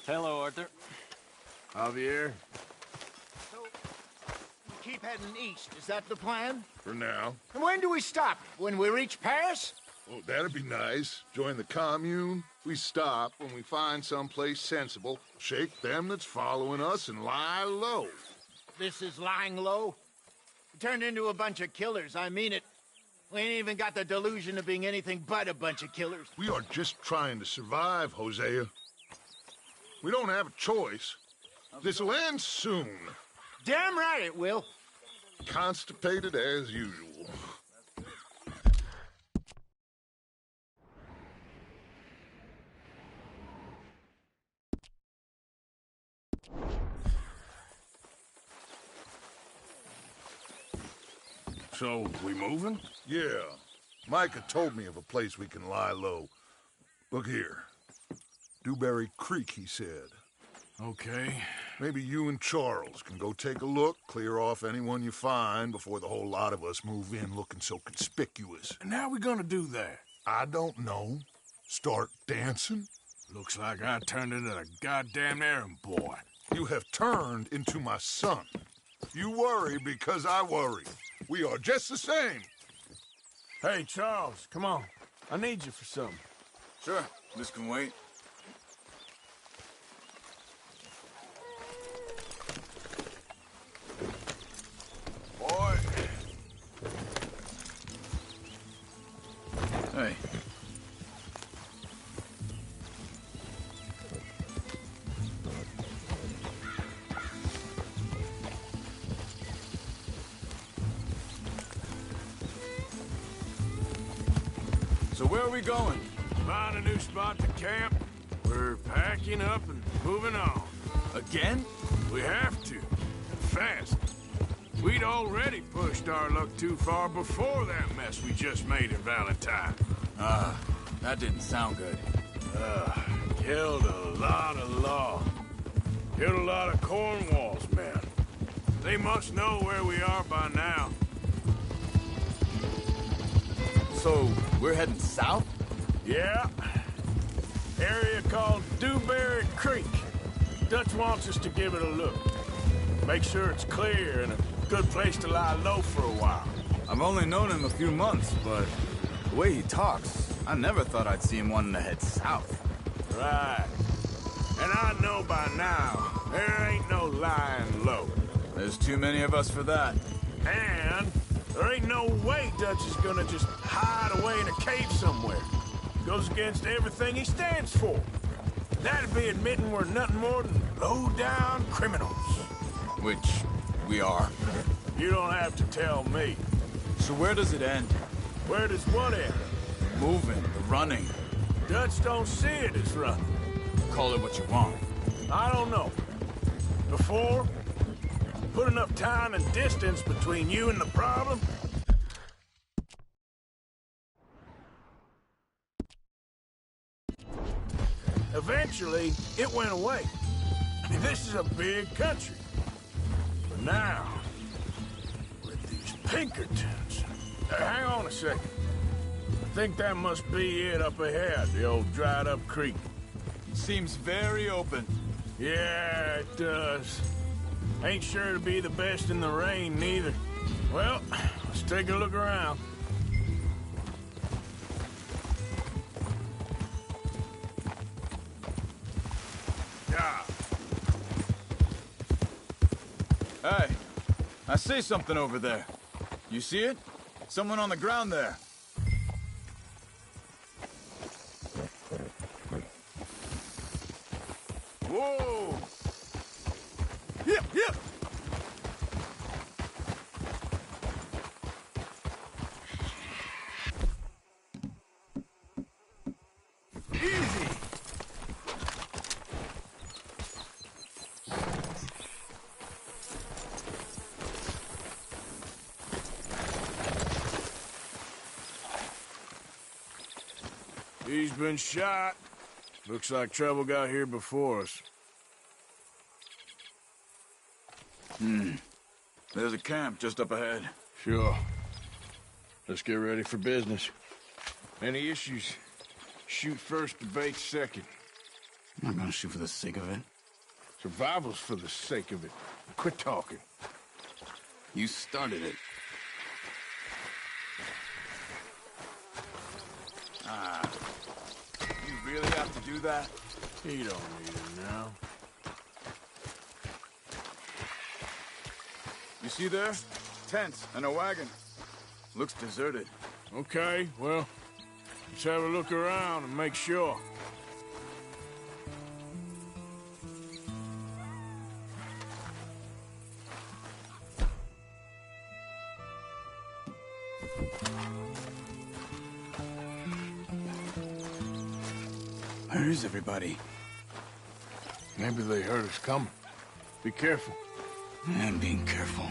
Hello, Arthur. Javier? So, we keep heading east, is that the plan? For now. And when do we stop? When we reach Paris? Oh, that'd be nice. Join the commune. We stop when we find someplace sensible, shake them that's following us, and lie low. This is lying low? We turned into a bunch of killers, I mean it. We ain't even got the delusion of being anything but a bunch of killers. We are just trying to survive, Hosea. We don't have a choice. This'll end soon. Damn right it will. Constipated as usual. So, we moving? Yeah. Micah told me of a place we can lie low. Look here. Dewberry Creek, he said. Okay. Maybe you and Charles can go take a look, clear off anyone you find before the whole lot of us move in looking so conspicuous. And how we gonna do that? I don't know. Start dancing? Looks like I turned into a goddamn errand boy. You have turned into my son. You worry because I worry. We are just the same. Hey, Charles, come on. I need you for something. Sure, this can wait. Boy. Hey. So where are we going? Find a new spot to camp. We're packing up and moving on. Again? We have to. And fast. We'd already pushed our luck too far before that mess we just made in Valentine. That didn't sound good. Killed a lot of law. Killed a lot of Cornwall's men. They must know where we are by now. So, we're heading south? Yeah. Area called Dewberry Creek. Dutch wants us to give it a look. Make sure it's clear and a good place to lie low for a while. I've only known him a few months, but the way he talks, I never thought I'd see him wanting to head south. Right. And I know by now, there ain't no lying low. There's too many of us for that. And there ain't no way Dutch is gonna just hide away in a cave somewhere. Goes against everything he stands for. That'd be admitting we're nothing more than low-down criminals. Which we are. You don't have to tell me. So where does it end? Where does what end? Moving, the running. Dutch don't see it as running. Call it what you want. I don't know. Before, put enough time and distance between you and the problem. Eventually, it went away. I mean, this is a big country. But now, with these Pinkertons... hang on a second. I think that must be it up ahead, the old dried-up creek. Seems very open. Yeah, it does. Ain't sure to be the best in the rain, neither. Well, let's take a look around. Yeah. Hey, I see something over there. You see it? Someone on the ground there. Whoa! Yep, yep! Easy! He's been shot. Looks like trouble got here before us. There's a camp just up ahead. Sure. Let's get ready for business. Any issues? Shoot first, debate second. I'm not gonna shoot for the sake of it. Survival's for the sake of it. Quit talking. You started it. You really have to do that? He don't need it now. You see there? Tents and a wagon. Looks deserted. Okay, well, let's have a look around and make sure. Where is everybody? Maybe they heard us coming. Be careful. I'm being careful.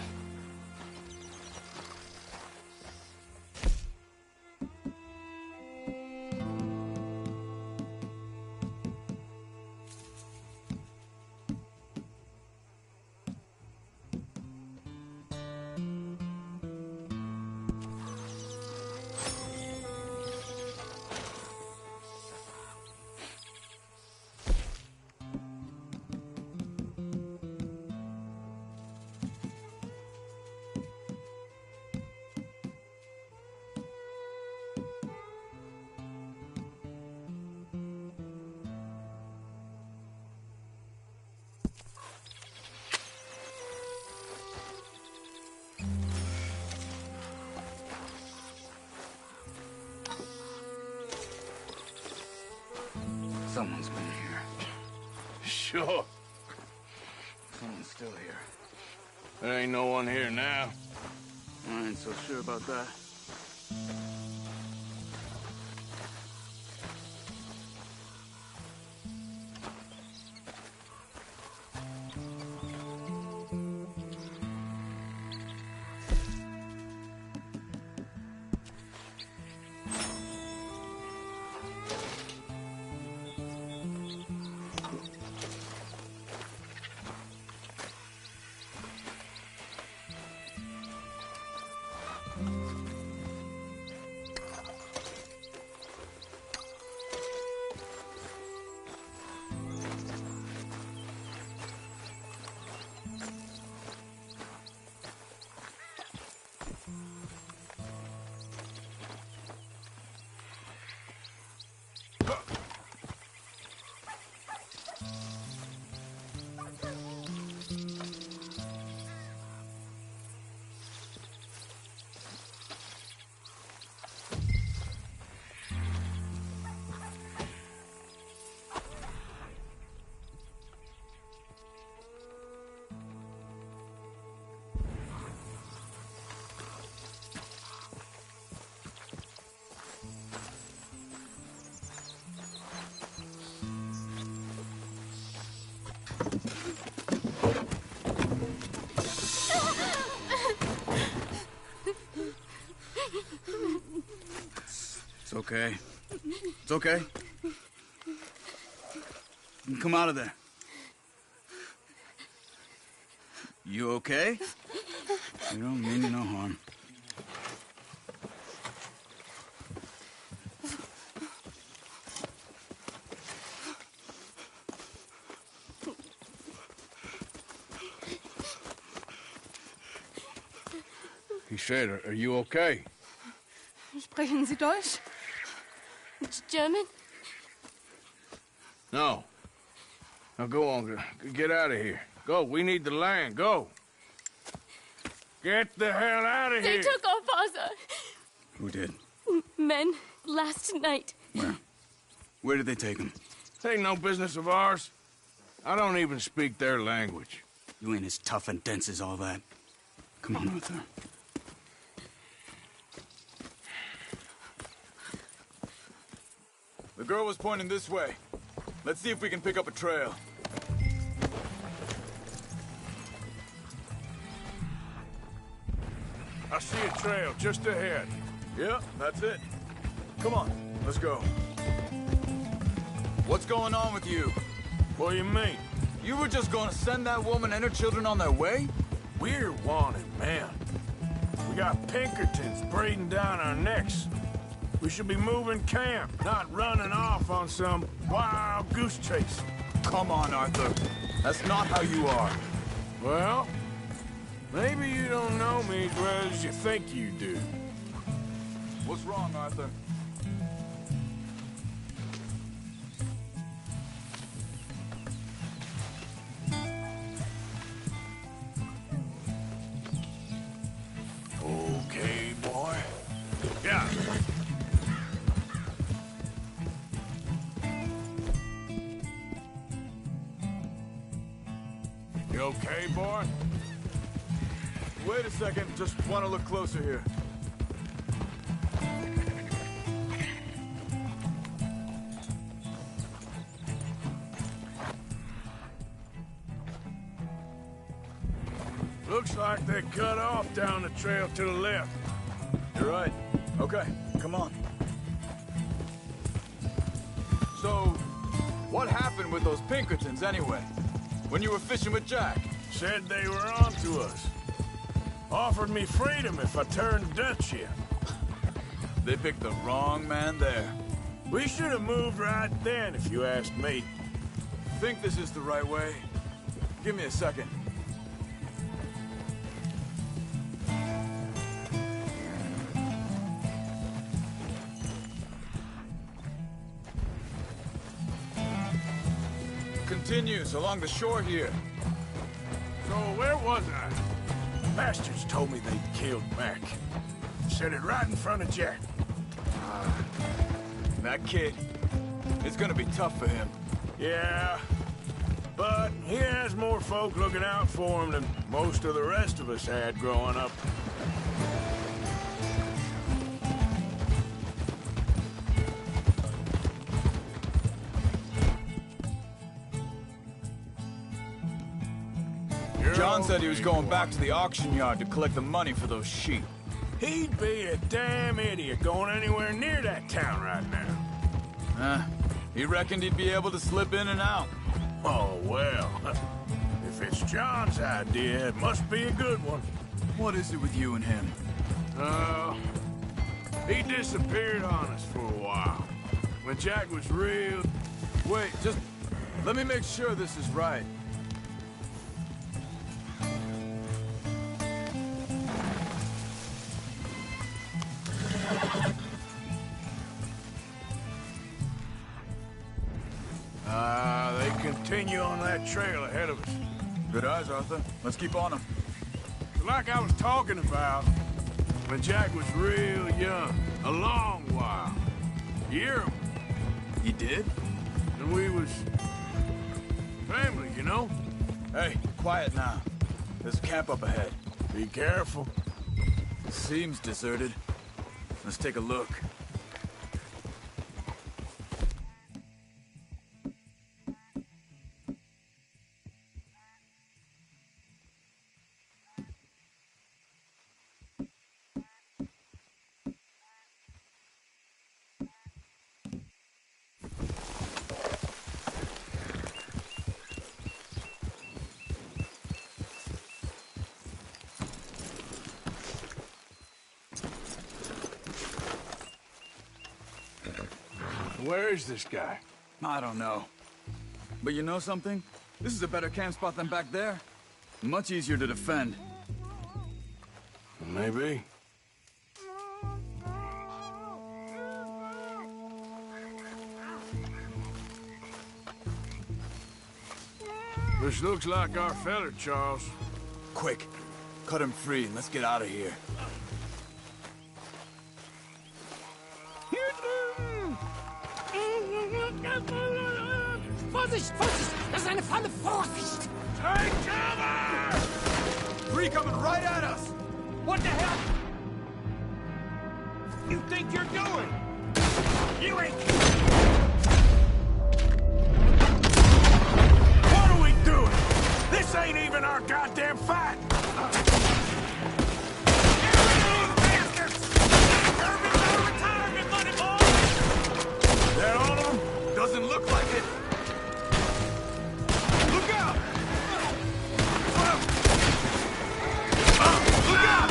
Someone's been here. Sure. Someone's still here. There ain't no one here now. I ain't so sure about that. It's okay. It's okay. You can come out of there. You okay? You don't mean you no harm. He said, are you okay? Sprechen Sie Deutsch? German? No. Now go on, get out of here. Go, we need the land, go. Get the hell out of They here. took our father. Who did? Men, last night. Where? Where did they take him? It ain't no business of ours. I don't even speak their language. You ain't as tough and dense as all that. Come on, Arthur. The girl was pointing this way. Let's see if we can pick up a trail. I see a trail just ahead. Yeah, that's it. Come on, let's go. What's going on with you? What do you mean? You were just gonna send that woman and her children on their way? We're wanted, man. We got Pinkertons breathing down our necks. We should be moving camp, not running off on some wild goose chase. come on, Arthur. That's not how you are. Well, maybe you don't know me as well as you think you do. What's wrong, Arthur? Okay, boy. Yeah. You okay, boy? Wait a second, just want to look closer here. Looks like they cut off down the trail to the left. You're right. Okay, come on. So, what happened with those Pinkertons anyway? When you were fishing with Jack? Said they were on to us. Offered me freedom if I turned Dutch here. They picked the wrong man there. We should have moved right then, if you asked me. Think this is the right way? Give me a second. Continues along the shore here. So where was I? Bastards told me they'd killed Mac. Said it right in front of Jack. That kid, it's gonna be tough for him. Yeah, but he has more folk looking out for him than most of the rest of us had growing up. John said he was going back to the auction yard to collect the money for those sheep. He'd be a damn idiot going anywhere near that town right now. He reckoned he'd be able to slip in and out. Oh, well. If it's John's idea, it must be a good one. What is it with you and him? He disappeared on us for a while. When Jack was real... Wait, just let me make sure this is right. They continue on that trail ahead of us. Good eyes, Arthur. Let's keep on them. Like I was talking about, when Jack was real young, a long while. You hear him? He did? And we was... family, you know? Hey, quiet now. There's a camp up ahead. Be careful. Seems deserted. Let's take a look. Where is this guy? I don't know. But you know something? This is a better camp spot than back there. Much easier to defend. Maybe. This looks like our feller, Charles. Quick, cut him free and let's get out of here. Vorsicht, Vorsicht! Das ist eine Falle! Vorsicht! Take cover! Three coming right at us! What the hell? You think you're doing? You ain't... What are we doing? This ain't even our goddamn fight! That all of them? Doesn't look like it. Look out! Look out!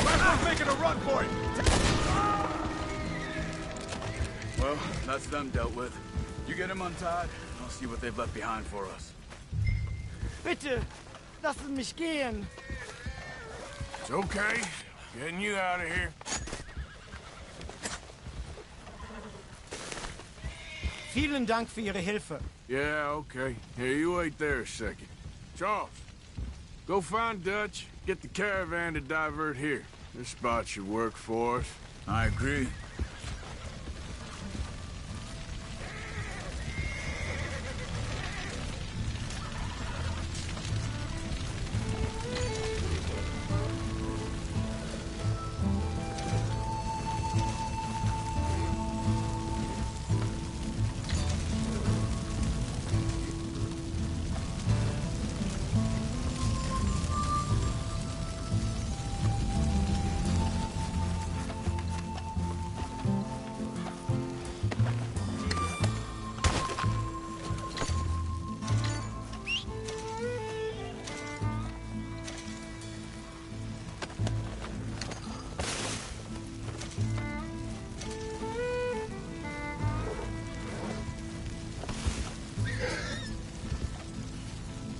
We're making a run for it. Well, that's them dealt with. You get them untied, and I'll see what they've left behind for us. Bitte, lassen mich gehen. It's okay. Getting you out of here. Vielen Dank für Ihre Hilfe. Yeah, okay. Here, you wait there a second. Charles, go find Dutch. Get the caravan to divert here. This spot should work for us. I agree.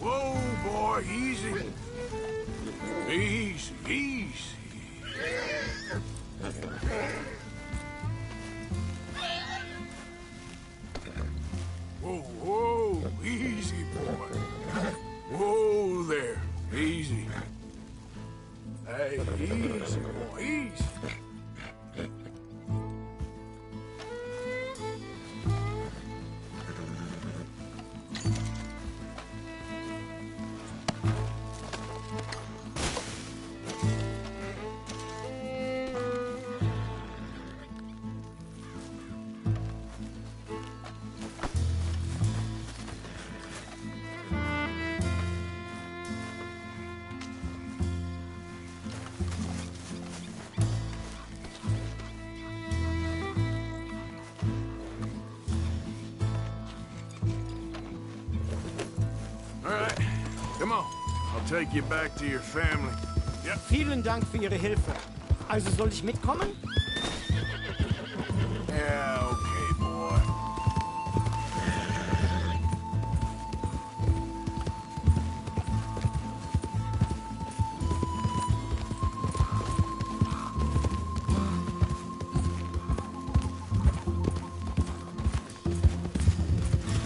Whoa, boy, easy. Easy, easy. Whoa, whoa, easy, boy. Whoa there, easy. Hey, easy, boy, easy. All right, come on. I'll take you back to your family. Yep. Vielen Dank für Ihre Hilfe. Also soll ich mitkommen? Yeah, okay, boy.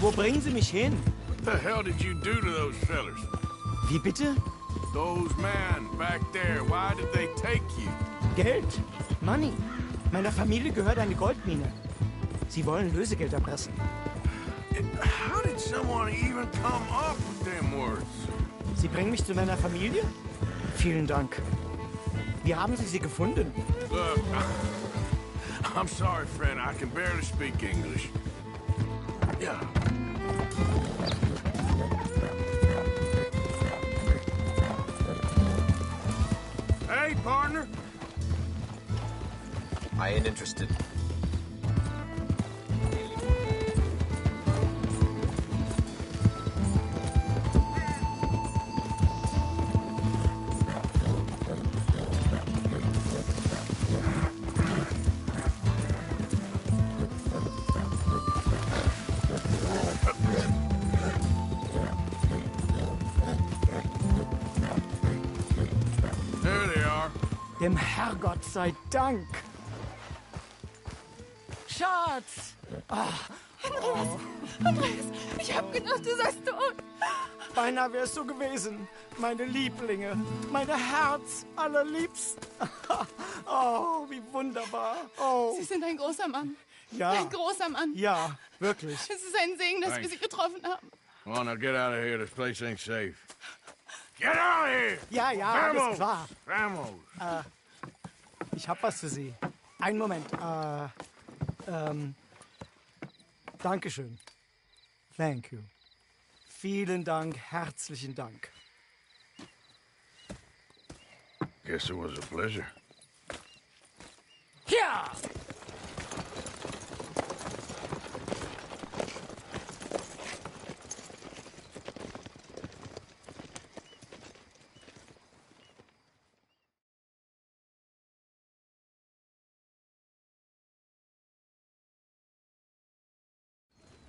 Wo bringen Sie mich hin? What the hell did you do to those fellers? Wie bitte? Those men back there, why did they take you? Geld. Money. Meiner Familie gehört eine Goldmine. Sie wollen Lösegeld erpressen. How did someone even come up with them words? Sie bringen mich zu meiner Familie? Vielen Dank. Wie haben Sie sie gefunden? Look, I'm sorry, friend. I can barely speak English. Yeah. Hey, partner. I ain't interested. There they are. Dem Herrgott sei Dank. Schatz! Andreas, ich hab gedacht, du seist tot. Beinahe wär's so gewesen. Meine Lieblinge, meine Herz allerliebsten. Oh, wie wunderbar. Oh, Sie sind ein großer Mann. ja. Ein großer Mann. Ja, wirklich. Es ist ein Segen, dass wir Thanks. Sie getroffen haben. Come on, now get out of here. This place ain't safe. Get out of here! Ja, ja, alles klar. Vamos! Ich hab was für Sie. Einen Moment. Dankeschön. Thank you. Vielen Dank, herzlichen Dank. Guess it was a pleasure. Ja!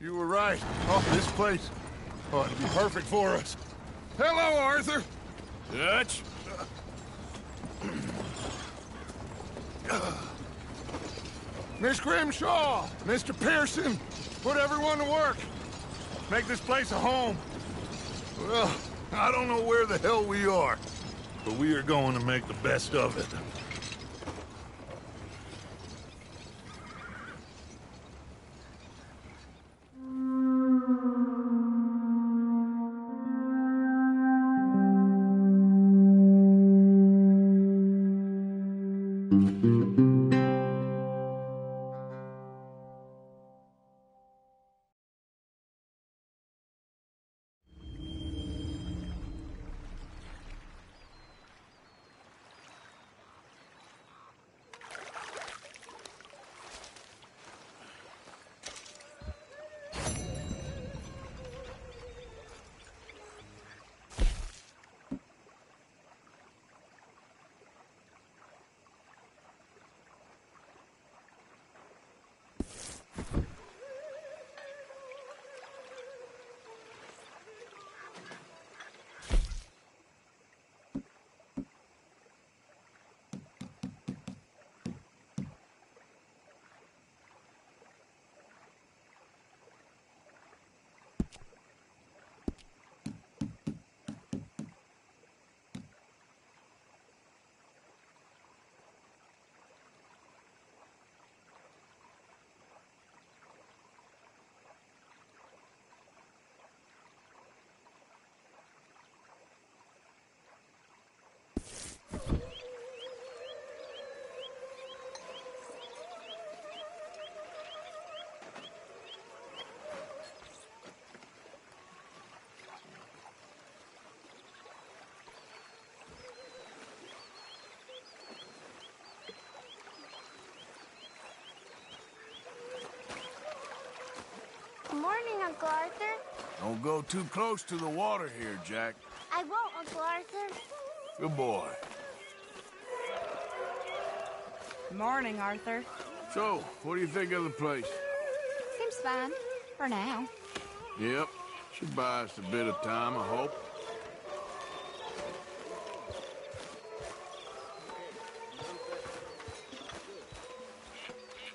You were right. Oh, this place. Oh, it'd be perfect for us. Hello, Arthur. Dutch? Miss Grimshaw, Mr. Pearson, put everyone to work. Make this place a home. Well, I don't know where the hell we are, but we are going to make the best of it. Good morning, Uncle Arthur. Don't go too close to the water here, Jack. I won't, Uncle Arthur. Good boy. Morning, Arthur. So, what do you think of the place? Seems fine. For now. Yep. Should buy us a bit of time, I hope.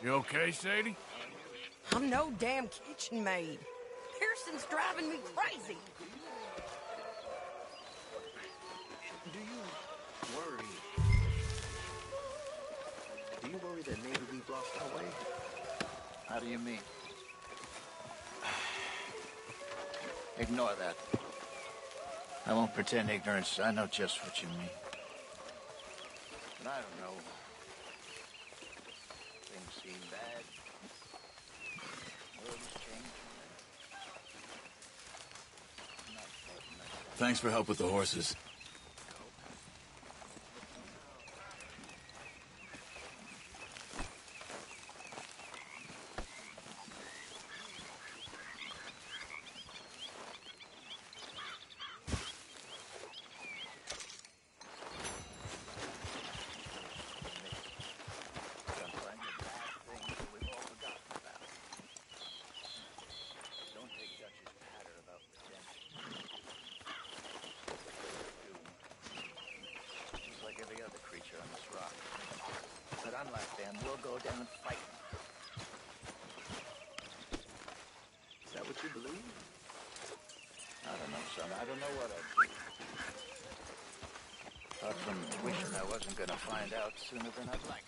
You okay, Sadie? I'm no damn kitchen maid. Pearson's driving me crazy. Do you worry that maybe we've lost our way? How do you mean? Ignore that. I won't pretend ignorance. I know just what you mean. But I don't know. Things seem bad. The world is changing. I'm not certain myself. Thanks for help with the horses. Unlike them, we'll go down and fight. Is that what you believe? I don't know, son. I don't know what I'd do. Apart from wishing I wasn't gonna find out sooner than I'd like.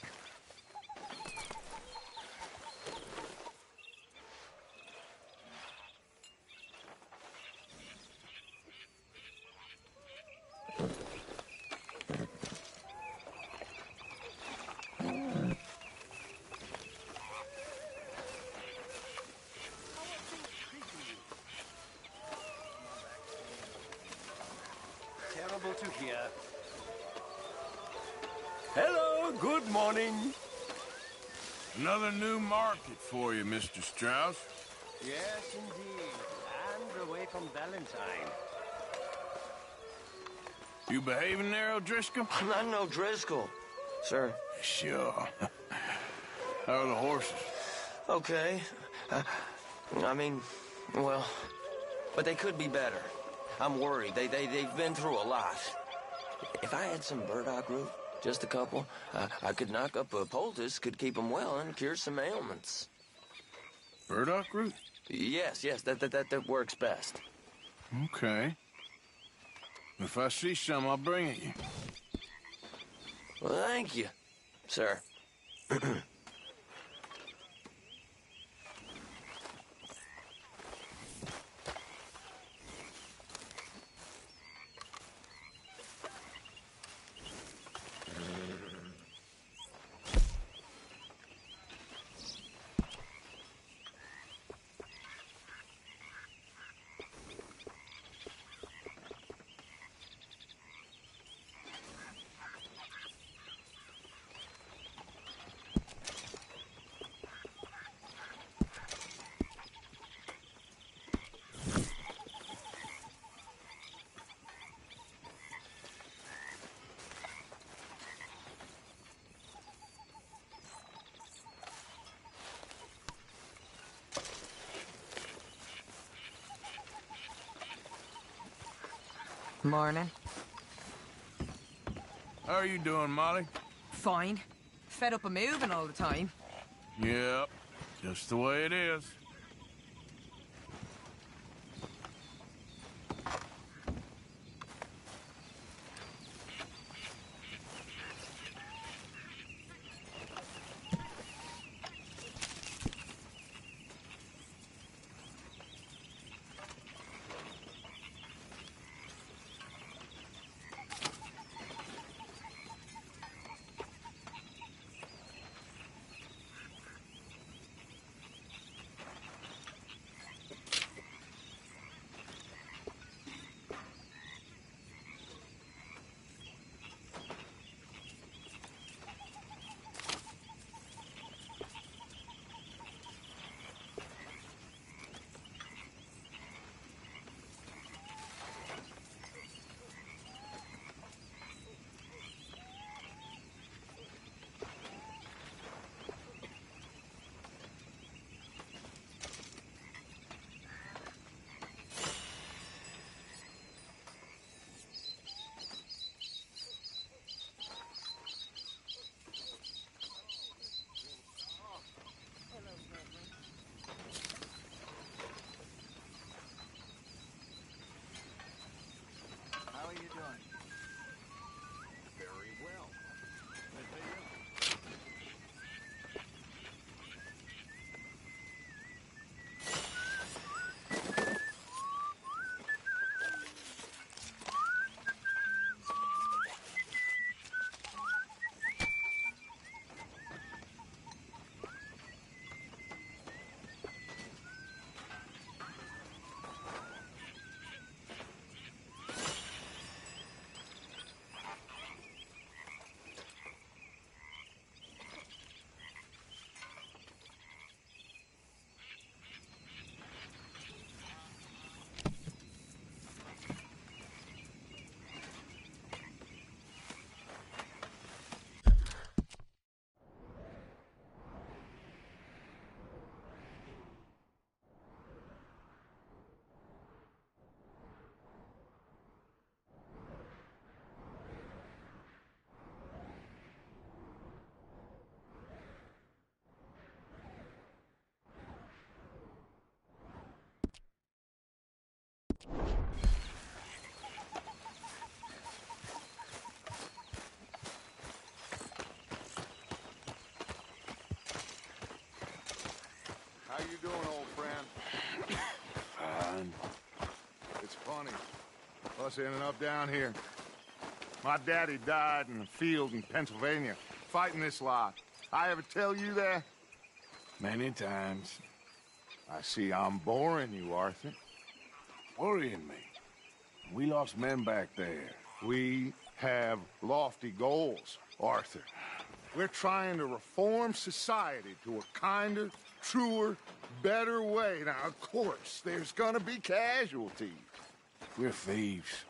Terrible to hear. Hello, good morning. Another new market for you, Mr. Strauss. Yes, indeed. And away from Valentine. You behaving there, O'Driscoll? I'm not no Driscoll, sir. Sure. How are the horses? Okay. I mean, well, but they could be better. I'm worried. They've been through a lot. If I had some burdock root, just a couple, I could knock up a poultice, could keep them well, and cure some ailments. Burdock root? Yes, that works best. Okay. If I see some, I'll bring it you. Well, thank you, sir. Morning. How are you doing, Molly? Fine. Fed up of moving all the time. Yep. Just the way it is. How are you doing? Very well. How you doing, old friend? Fine. It's funny. Us ending up down here. My daddy died in the field in Pennsylvania, fighting this lot. I ever tell you that? Many times. I see I'm boring you, Arthur. Worrying me. We lost men back there. We have lofty goals, Arthur. We're trying to reform society to a kinder, truer, better way. Now, of course, there's gonna be casualties. We're thieves.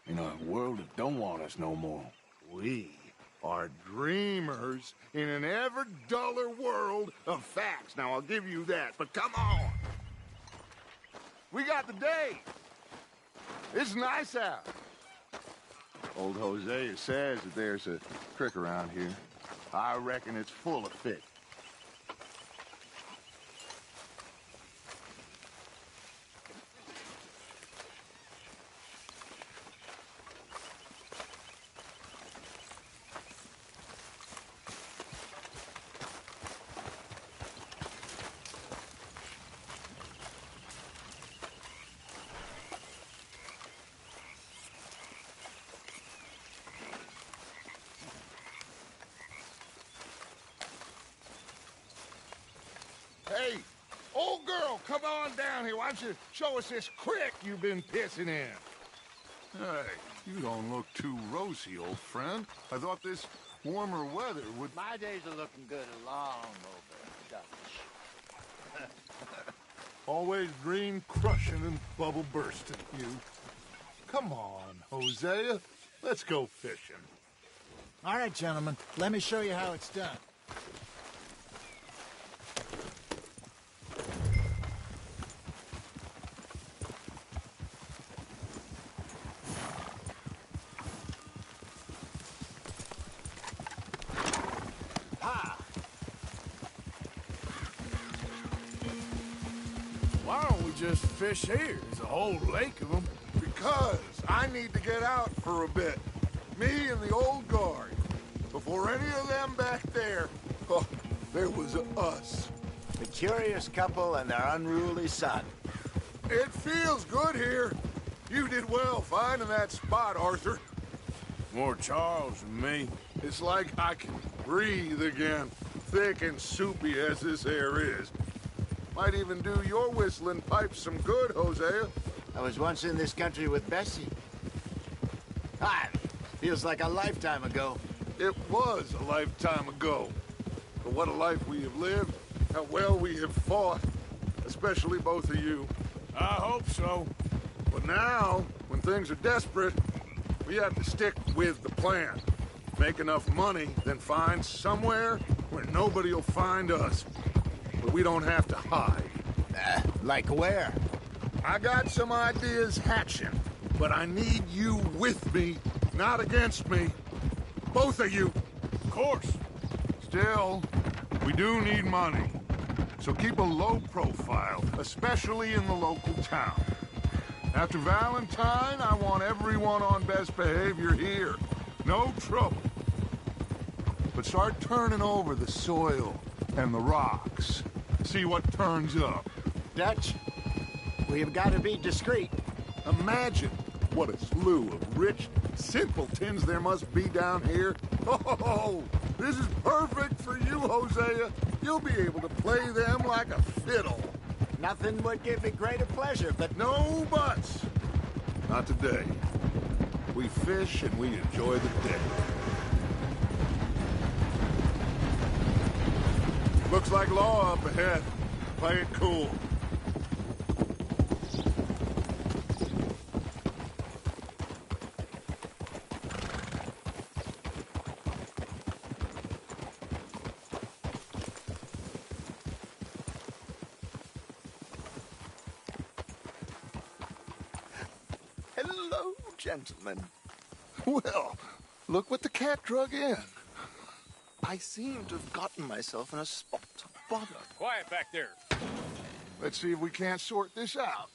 In a world that don't want us no more. We are dreamers in an ever duller world of facts. Now, I'll give you that, but come on. We got the day. It's nice out. Old Hosea says that there's a creek around here. I reckon it's full of fish. Hey, old girl, come on down here. Why don't you show us this creek you've been pissing in? Hey, you don't look too rosy, old friend. I thought this warmer weather would... My days are looking good along over, Dutch. Always dream crushing and bubble bursting, you. Come on, Hosea. Let's go fishing. All right, gentlemen. Let me show you how it's done. Why don't we just fish here? There's a whole lake of them. Because I need to get out for a bit. Me and the old guard. Before any of them back there, oh, there was us. The curious couple and their unruly son. It feels good here. You did well finding that spot, Arthur. More Charles than me. It's like I can breathe again, thick and soupy as this air is. Might even do your whistling pipes some good, Hosea. I was once in this country with Bessie. Ah, feels like a lifetime ago. It was a lifetime ago. But what a life we have lived, how well we have fought, especially both of you. I hope so. But now, when things are desperate, we have to stick with the plan. Make enough money, then find somewhere where nobody will find us. But we don't have to hide. Like where? I got some ideas hatching, but I need you with me, not against me. Both of you. Of course. Still, we do need money. So keep a low profile, especially in the local town. After Valentine, I want everyone on best behavior here. No trouble. But start turning over the soil and the rocks. See what turns up. Dutch, we've got to be discreet. Imagine what a slew of rich simpletons there must be down here. Oh, this is perfect for you, Hosea. You'll be able to play them like a fiddle. Nothing would give me greater pleasure, but... No buts. Not today. We fish and we enjoy the day. Looks like law up ahead. Play it cool. Hello, gentlemen. Well, look what the cat drug in. I seem to have gotten myself in a spot of bother. Quiet back there. Let's see if we can't sort this out.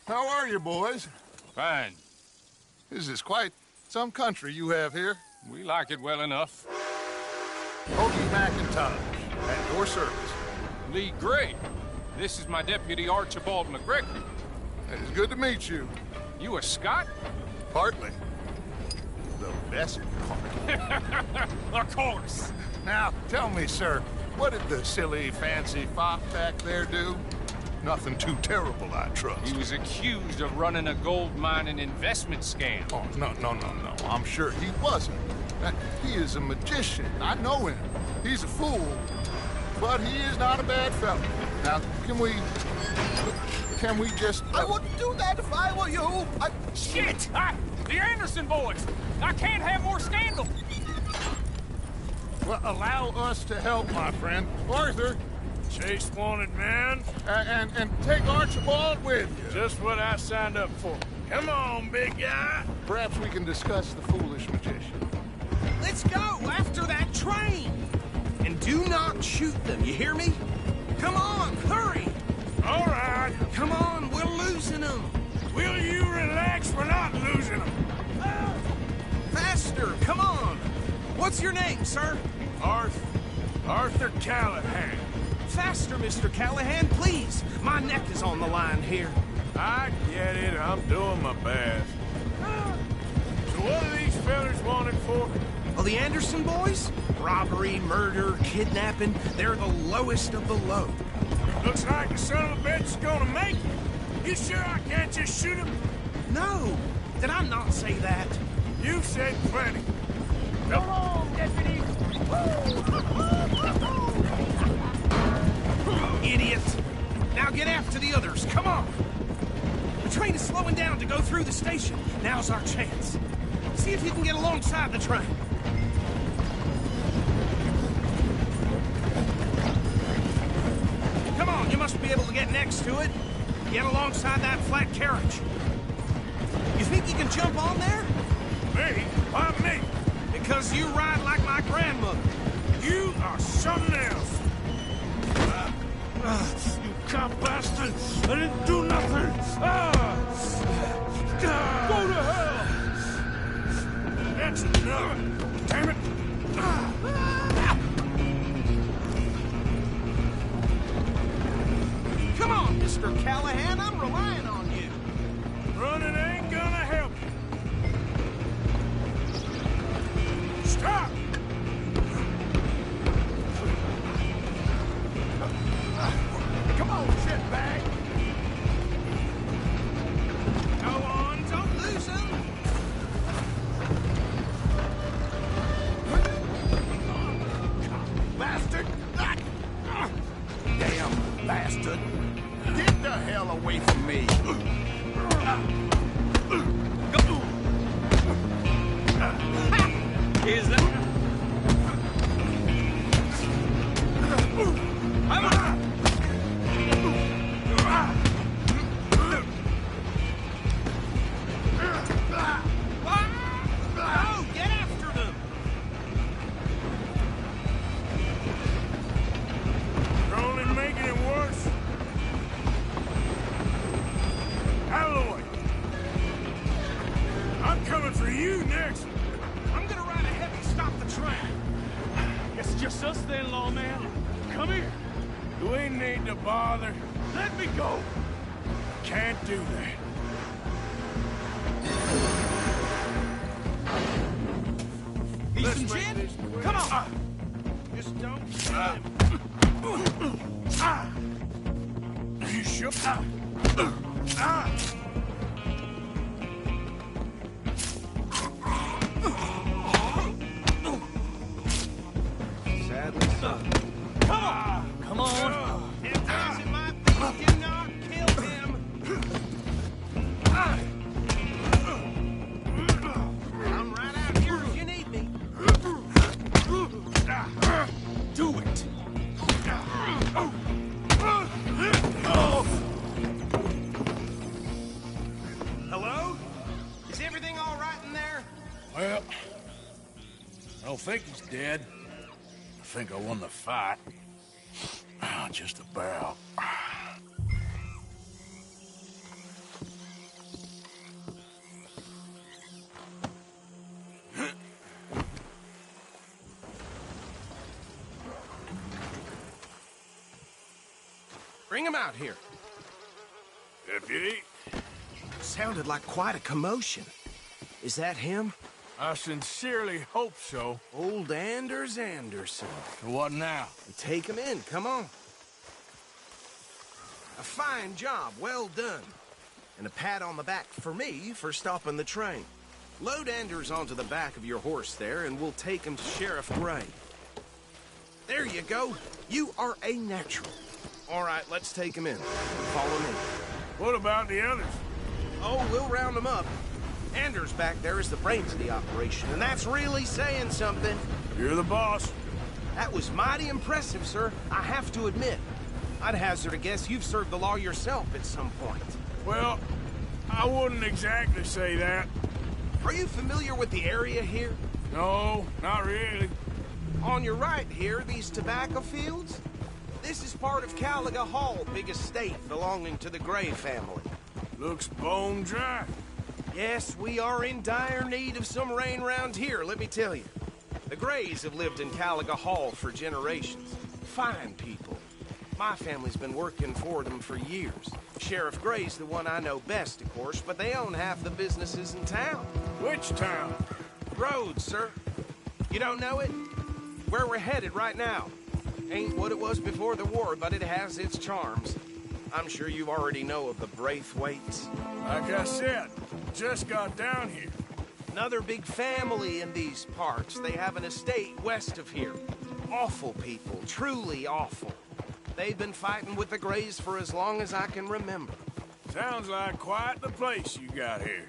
How are you, boys? Fine. This is quite some country you have here. We like it well enough. Hoagie McIntosh, at your service. Lee Gray. This is my deputy, Archibald McGregor. It is good to meet you. You a Scot? Partly. The best part. Of course. Now, tell me, sir, what did the silly, fancy fop back there do? Nothing too terrible, I trust. He was accused of running a gold mining investment scam. Oh, no. I'm sure he wasn't. He is a magician. I know him. He's a fool. But he is not a bad fellow. Now, can we just... I wouldn't do that if I were you. Shit! The Anderson boys! I can't have more scandal! Well, allow us to help, my friend. Arthur, Chase wanted man. and take Archibald with you. Just what I signed up for. Come on, big guy. Perhaps we can discuss the foolish magician. Let's go after that train! And do not shoot them, you hear me? Come on, hurry! All right. Come on, we're losing them! Will you relax? We're not losing them. Faster, come on! What's your name, sir? Arthur Callahan. Faster, Mr. Callahan, please! My neck is on the line here. I get it. I'm doing my best. So what are these fellas wanted for? Oh, the Anderson boys? Robbery, murder, kidnapping. They're the lowest of the low. Looks like the son of a bitch is gonna make it. You sure I can't just shoot him? No! Did I not say that? You said plenty. Come on, deputy! Idiot! Now get after the others, come on! The train is slowing down to go through the station. Now's our chance. See if you can get alongside the train. Come on, you must be able to get next to it. Get alongside that flat carriage. You think you can jump on there? Me? Why me? Because you ride like my grandmother. You are something else. You cop bastard! I didn't do nothing! Go to hell! That's enough! Damn it! Come on, Mr. Callahan, I'm relying on you. Running ain't gonna help you. Stop! Come on, shitbag! Go on, don't lose him! Bastard! Damn bastard! Get the hell away from me! Is that... Get after them! You're only making it worse. Alloy! I'm coming for you next. I'm gonna ride ahead and stop the train. Guess it's just us then, lawman. Come here. You ain't need to bother. Let me go. Can't do that. Need Let's some make gin? this quick. Come on! Just don't kill him. You shook? Sadly so. Come on! Temptation it might be, do not kill him! I'm right out here if you need me. Do it! Hello? Is everything all right in there? Well, I don't think he's dead. I think I won the fight. Just about. Bring him out here. Deputy? Sounded like quite a commotion. Is that him? I sincerely hope so. Old Anders Anderson. So what now? Take him in, come on. A fine job, well done. And a pat on the back for me for stopping the train. Load Anders onto the back of your horse there, and we'll take him to Sheriff Gray. There you go. You are a natural. All right, let's take him in. Follow me. What about the others? Oh, we'll round them up. Anders back there is the brains of the operation, and that's really saying something. You're the boss. That was mighty impressive, sir. I have to admit. I'd hazard a guess you've served the law yourself at some point. Well, I wouldn't exactly say that. Are you familiar with the area here? No, not really. On your right here, these tobacco fields? This is part of Caliga Hall, big estate belonging to the Gray family. Looks bone dry. Yes, we are in dire need of some rain round here, let me tell you. The Grays have lived in Caliga Hall for generations. Fine people. My family's been working for them for years. Sheriff Gray's the one I know best, of course, but they own half the businesses in town. Which town? Rhodes, sir. You don't know it? Where we're headed right now. Ain't what it was before the war, but it has its charms. I'm sure you already know of the Braithwaites. Like I said, just got down here. Another big family in these parts. They have an estate west of here. Awful people, truly awful. They've been fighting with the Grays for as long as I can remember. Sounds like quite the place you got here.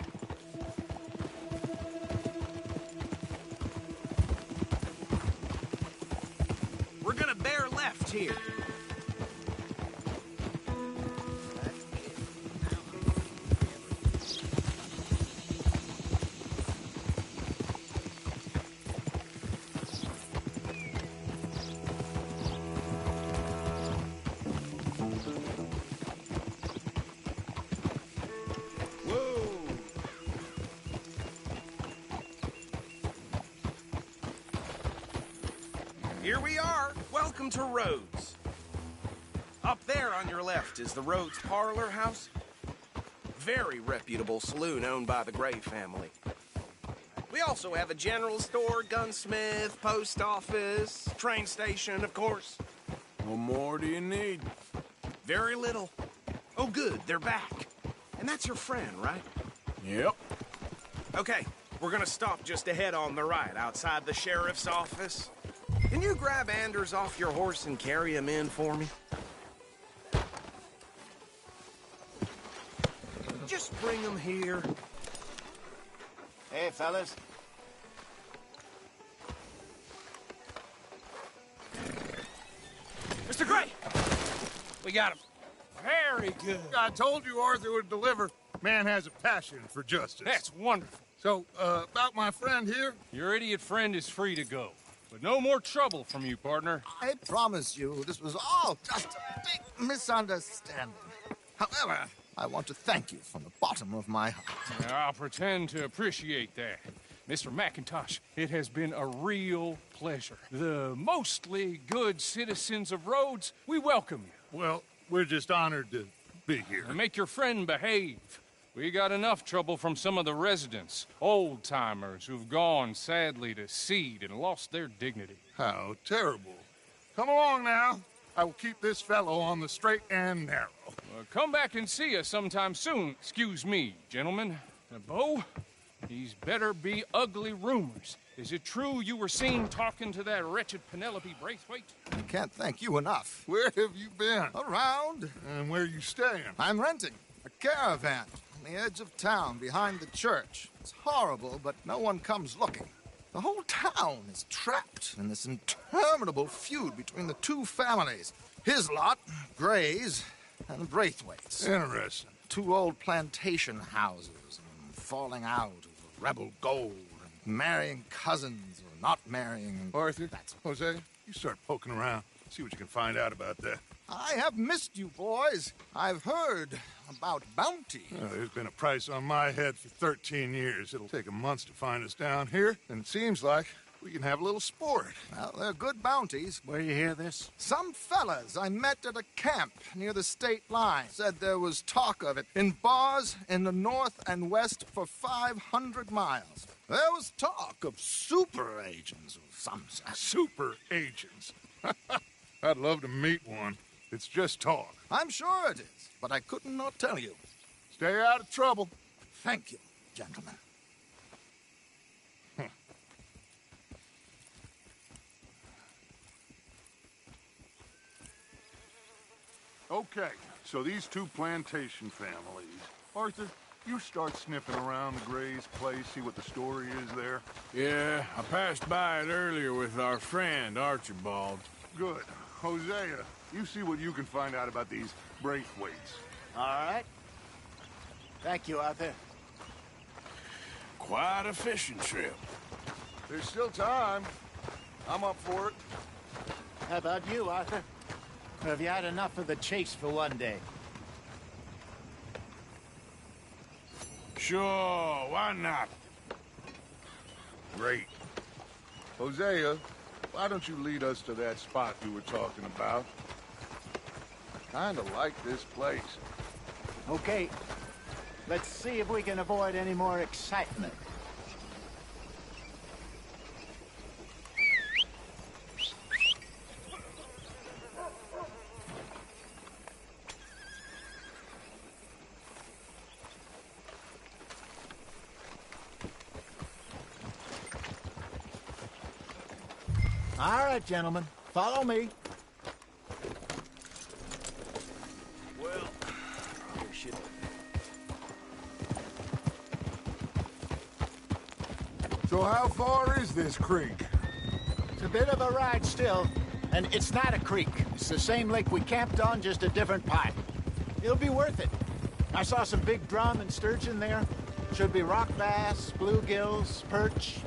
We're gonna bear left here. Here we are. Welcome to Rhodes. Up there on your left is the Rhodes Parlor House. Very reputable saloon owned by the Gray family. We also have a general store, gunsmith, post office, train station, of course. What more do you need? Very little. Oh, good, they're back. And that's your friend, right? Yep. Okay, we're gonna stop just ahead on the right, outside the sheriff's office. Can you grab Anders off your horse and carry him in for me? Just bring him here. Hey, fellas. Mr. Gray! We got him. Very good. I told you Arthur would deliver. Man has a passion for justice. That's wonderful. So, about my friend here? Your idiot friend is free to go. But no more trouble from you, partner. I promise you, this was all just a big misunderstanding. However, I want to thank you from the bottom of my heart. I'll pretend to appreciate that. Mr. McIntosh, it has been a real pleasure. The mostly good citizens of Rhodes, we welcome you. Well, we're just honored to be here. And make your friend behave. We got enough trouble from some of the residents, old-timers who've gone, sadly, to seed and lost their dignity. How terrible. Come along now. I will keep this fellow on the straight and narrow. Come back and see us sometime soon. Excuse me, gentlemen. Bo, these better be ugly rumors. Is it true you were seen talking to that wretched Penelope Braithwaite? I can't thank you enough. Where have you been? Around. And where are you staying? I'm renting a caravan on the edge of town behind the church. It's horrible, but no one comes looking. The whole town is trapped in this interminable feud between the two families. His lot, Gray's, and the Braithwaites. Interesting. Two old plantation houses, falling out over rebel gold, and marrying cousins or not marrying. Arthur, Jose, you start poking around. See what you can find out about that. I have missed you, boys. I've heard about bounty. There's been a price on my head for 13 years. It'll take 'em months to find us down here, and it seems like we can have a little sport. Well, they're good bounties. Where you hear this? Some fellas I met at a camp near the state line said there was talk of it in bars in the north and west for 500 miles. There was talk of super agents of some sort. Super agents? I'd love to meet one. It's just talk. I'm sure it is, but I couldn't not tell you. Stay out of trouble. Thank you, gentlemen. Okay, so these two plantation families. Arthur, you start sniffing around the Gray's place, see what the story is there? Yeah, I passed by it earlier with our friend, Archibald. Good. Hosea, you see what you can find out about these Braithwaites. All right. Thank you, Arthur. Quite a fishing trip. There's still time. I'm up for it. How about you, Arthur? Or have you had enough of the chase for one day? Sure, why not? Great. Hosea, why don't you lead us to that spot you were talking about? Kinda like this place. Okay. Let's see if we can avoid any more excitement. All right, gentlemen. Follow me. Well, here shit. So how far is this creek? It's a bit of a ride still, and it's not a creek. It's the same lake we camped on, just a different part. It'll be worth it. I saw some big drum and sturgeon there. Should be rock bass, bluegills, perch,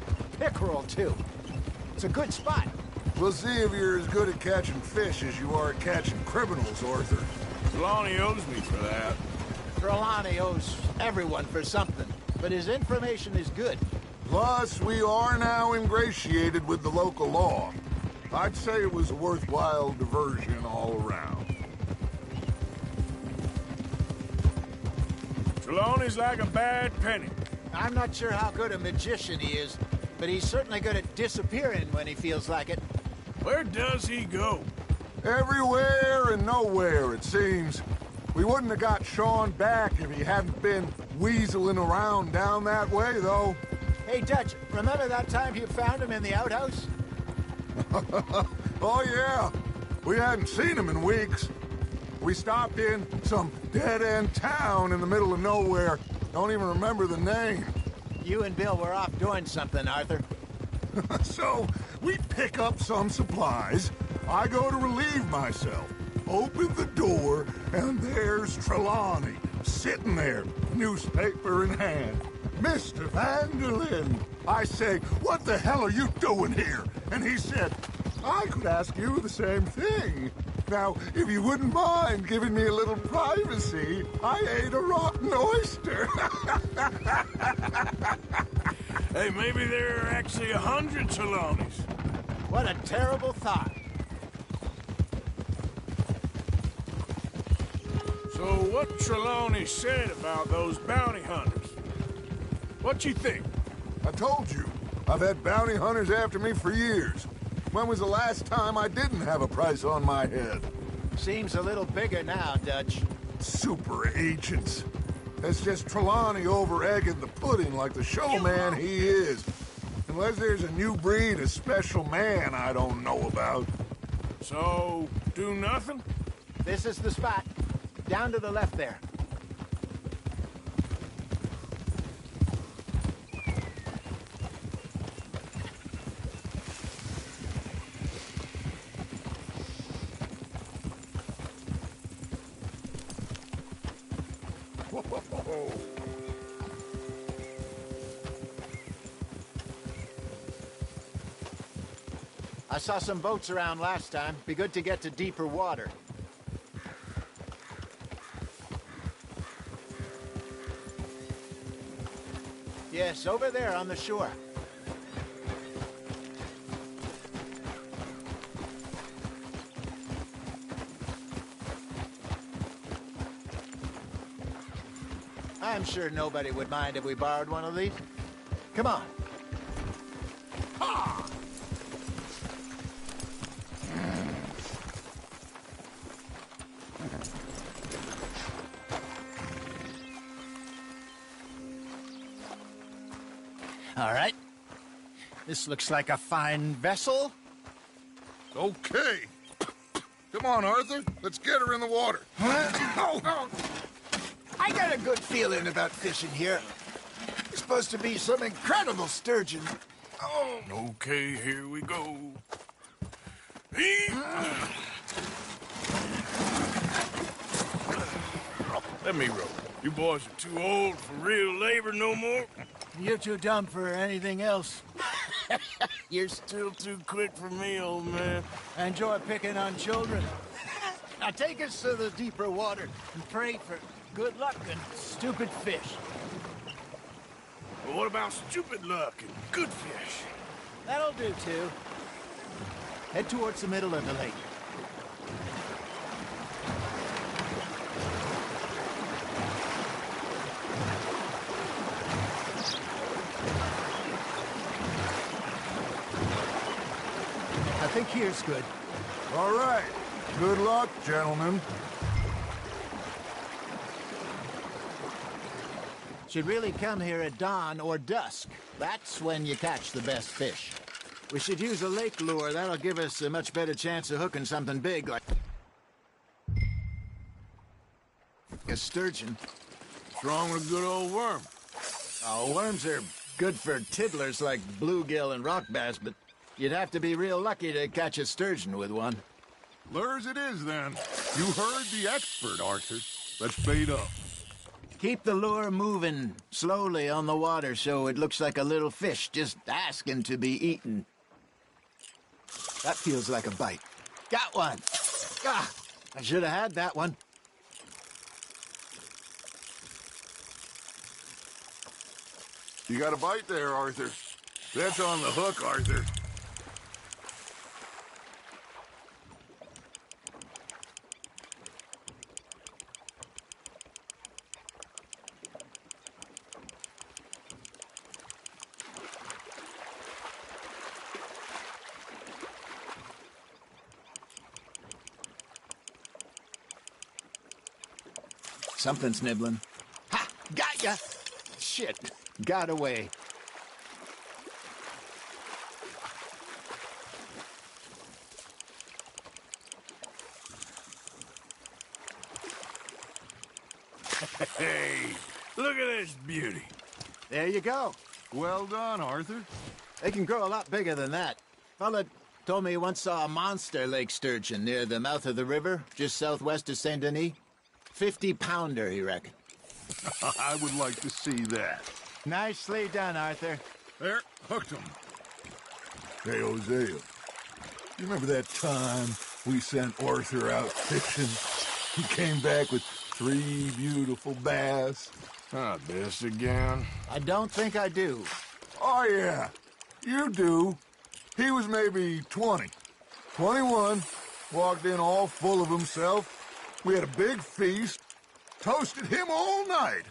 pickerel, too. It's a good spot. We'll see if you're as good at catching fish as you are at catching criminals, Arthur. Trelawney owes me for that. Trelawney owes everyone for something, but his information is good. Plus, we are now ingratiated with the local law. I'd say it was a worthwhile diversion all around. Trelawney's like a bad penny. I'm not sure how good a magician he is, but he's certainly good at disappearing when he feels like it. Where does he go? Everywhere and nowhere, it seems. We wouldn't have got Sean back if he hadn't been weaseling around down that way, though. Hey, Dutch, remember that time you found him in the outhouse? Oh, yeah. We hadn't seen him in weeks. We stopped in some dead-end town in the middle of nowhere. Don't even remember the name. You and Bill were off doing something, Arthur. So, we pick up some supplies. I go to relieve myself. Open the door, and there's Trelawney, sitting there, newspaper in hand. Mr. Vanderlyn. I say, what the hell are you doing here? And he said, I could ask you the same thing. Now, if you wouldn't mind giving me a little privacy, I ate a rotten oyster. Hey, maybe there are actually 100 Trelawneys. What a terrible thought. So what Trelawney said about those bounty hunters? What you think? I told you. I've had bounty hunters after me for years. When was the last time I didn't have a price on my head? Seems a little bigger now, Dutch. Super agents. That's just Trelawney over-egging the pudding like the showman he is. Unless there's a new breed of special man I don't know about. So, do nothing? This is the spot. Down to the left there. I saw some boats around last time. Be good to get to deeper water. Yes, over there on the shore. I'm sure nobody would mind if we borrowed one of these. Come on. Ha! All right. This looks like a fine vessel. Okay. Come on, Arthur. Let's get her in the water. I I got a good feeling about fishing here. It's supposed to be some incredible sturgeon. Oh. Okay, here we go. Let me row. You boys are too old for real labor no more. You're too dumb for anything else. You're still too quick for me, old man. I enjoy picking on children. Now take us to the deeper water and pray for good luck and stupid fish. But what about stupid luck and good fish? That'll do, too. Head towards the middle of the lake. I think here's good. All right. Good luck, gentlemen. Should really come here at dawn or dusk. That's when you catch the best fish. We should use a lake lure. That'll give us a much better chance of hooking something big like a sturgeon. What's wrong with a good old worm? Oh, worms are good for tiddlers like bluegill and rock bass, but you'd have to be real lucky to catch a sturgeon with one. Lures it is, then. You heard the expert, Arthur. Let's bait up. Keep the lure moving slowly on the water so it looks like a little fish just asking to be eaten. That feels like a bite. Got one. Ah, I should have had that one. You got a bite there, Arthur. That's on the hook, Arthur. Something's nibbling. Ha! Got ya! Shit. Got away. Hey, look at this beauty. There you go. Well done, Arthur. They can grow a lot bigger than that. Fella told me he once saw a monster lake sturgeon near the mouth of the river, just southwest of Saint Denis. 50-pounder, he reckoned. I would like to see that. Nicely done, Arthur. There, hooked him. Hey, Hosea, you remember that time we sent Arthur out fishing? He came back with 3 beautiful bass. Ah, this again? I don't think I do. Oh, yeah, you do. He was maybe 20. 21, walked in all full of himself. We had a big feast, toasted him all night.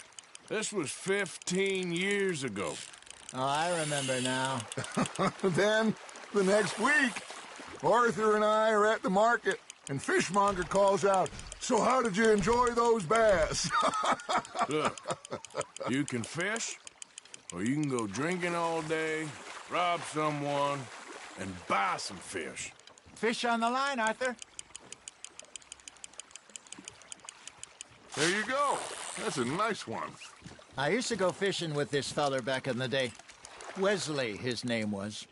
This was 15 years ago. Oh, I remember now. Then, the next week, Arthur and I are at the market, and Fishmonger calls out, "So how did you enjoy those bass?" Look, you can fish, or you can go drinking all day, rob someone, and buy some fish. Fish on the line, Arthur. There you go. That's a nice one. I used to go fishing with this feller back in the day. Wesley, his name was.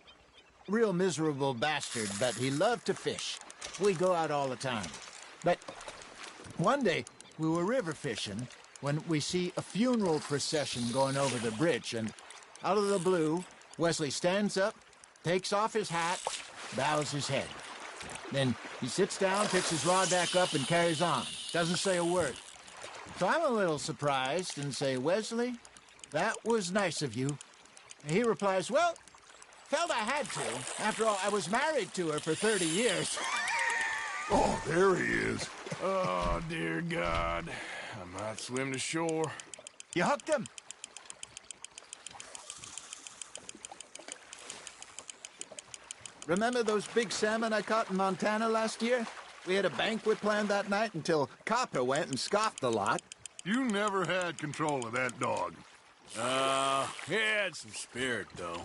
Real miserable bastard, but he loved to fish. We'd go out all the time. But one day, we were river fishing when we see a funeral procession going over the bridge, and out of the blue, Wesley stands up, takes off his hat, bows his head. Then he sits down, picks his rod back up, and carries on. Doesn't say a word. So I'm a little surprised and say, "Wesley, that was nice of you." And he replies, "Well, felt I had to. After all, I was married to her for 30 years. Oh, there he is. Oh, dear God. I might swim to shore. You hooked him. Remember those big salmon I caught in Montana last year? We had a banquet planned that night until Copper went and scoffed the lot. You never had control of that dog. He had some spirit, though.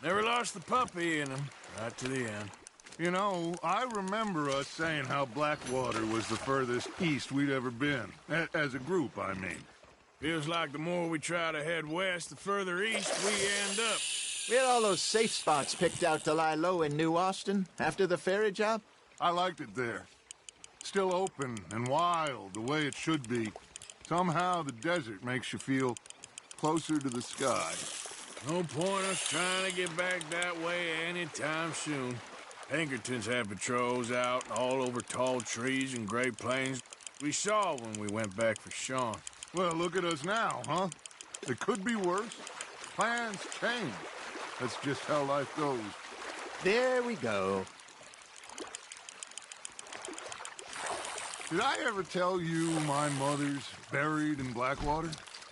Never lost the puppy in him, right to the end. You know, I remember us saying how Blackwater was the furthest east we'd ever been. As a group, I mean. Feels like the more we try to head west, the further east we end up. We had all those safe spots picked out to lie low in New Austin after the ferry job. I liked it there. Still open and wild, the way it should be. Somehow the desert makes you feel closer to the sky. No point us trying to get back that way anytime soon. Pinkertons had patrols out all over tall trees and Great Plains. We saw when we went back for Sean. Well, look at us now, huh? It could be worse. Plans change. That's just how life goes. There we go. Did I ever tell you my mother's buried in Blackwater?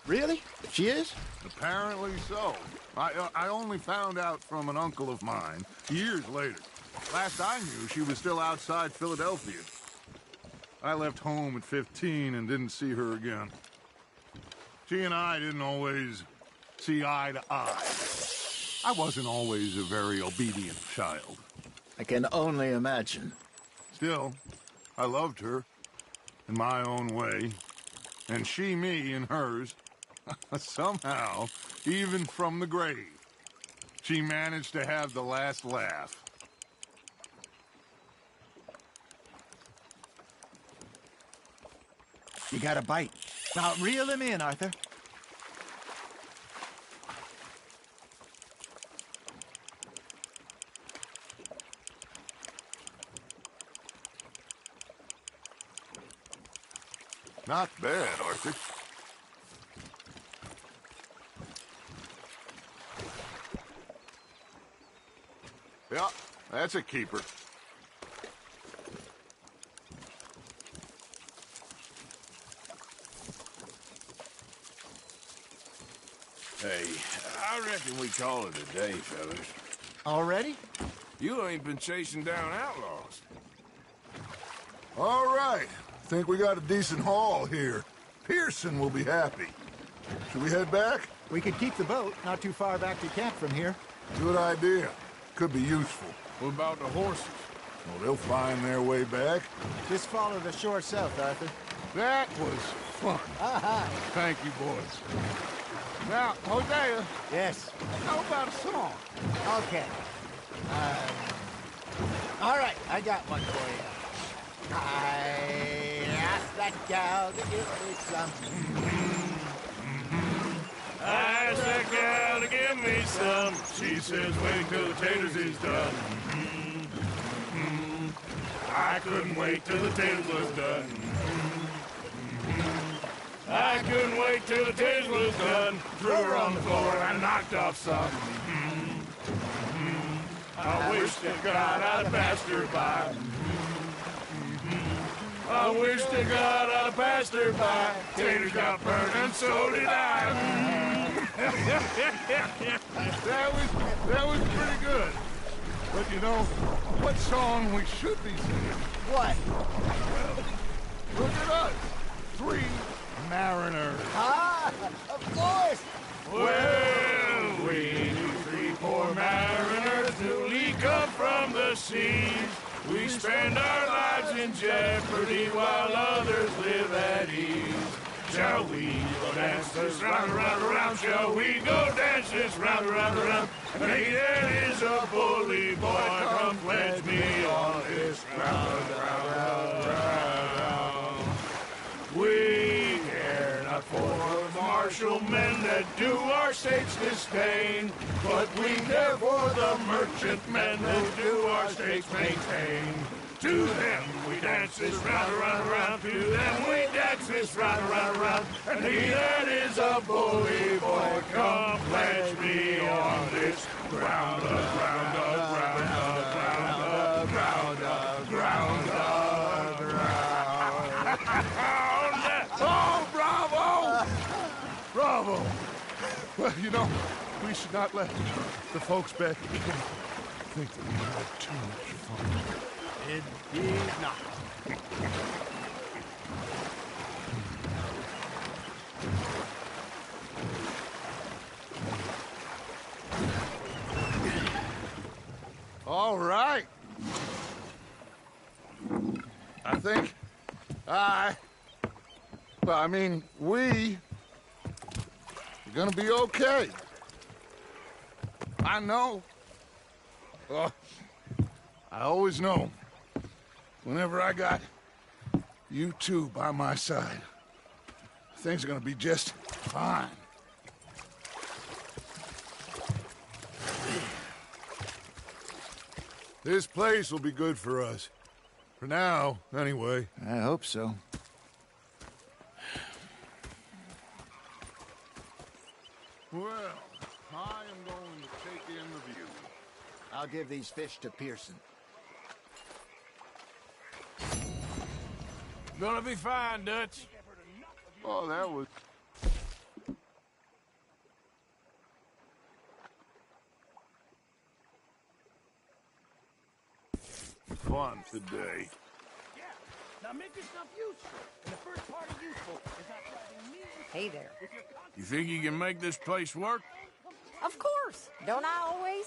Really? She is? Apparently so. I only found out from an uncle of mine years later. Last I knew, she was still outside Philadelphia. I left home at 15 and didn't see her again. She and I didn't always see eye to eye. I wasn't always a very obedient child. I can only imagine. Still, I loved her in my own way, and she me in hers. Somehow, even from the grave, she managed to have the last laugh. You got a bite. Now reel him in, Arthur. Not bad, Arthur. Yeah, that's a keeper. Hey, I reckon we call it a day, fellas. Already? You ain't been chasing down outlaws. All right. Think we got a decent haul here. Pearson will be happy. Should we head back? We could keep the boat not too far back to camp from here. Good idea. Could be useful. What about the horses? Well, they'll find their way back. Just follow the shore south, Arthur. That was fun. Thank you, boys. Now, Hosea. Yes? How about a song? Okay. All right, I got one for you. I asked that gal to give me some. I asked that gal to give me some. She says wait till the taters is done. I couldn't wait till the taters was done. I couldn't wait till the taters was done. Threw her on the floor and knocked off some. I wish to God I'd passed her by. I wish to God I'd passed her by. Taters got burned and so did I. That was pretty good. But you know, what song we should be singing? What? Well, look at us. 3 mariners. Ah, of course. Well, we 3 poor mariners newly come from the seas. We spend our lives in jeopardy while others live at ease. Shall we go dance this round, round, round? Shall we go dance this round, round, round? Hey, there is a bully boy, come pledge me on this round, round, round, round. We care not for the martial men that do our state's disdain, but we care for the merchant men who do our state's maintain. To them we dance this round, round, round. To them we dance this round, round, round. And he that is a bully boy, come pledge me on this ground up, ground up, ground up, ground up, ground up, ground up, ground up. Oh, bravo! Bravo! Well, you know, we should not let the folks back at camp think that we had too much fun. Indeed not. All right. think we're gonna be okay. I know. I always know. Whenever I got you two by my side, things are gonna be just fine. This place will be good for us. For now, anyway. I hope so. Well, I am going to take in the view. I'll give these fish to Pearson. Gonna be fine, Dutch. Oh, that was... fun today. Yeah. Now make yourself useful. And the first part of useful is not driving me. Hey there. You think you can make this place work? Of course. Don't I always?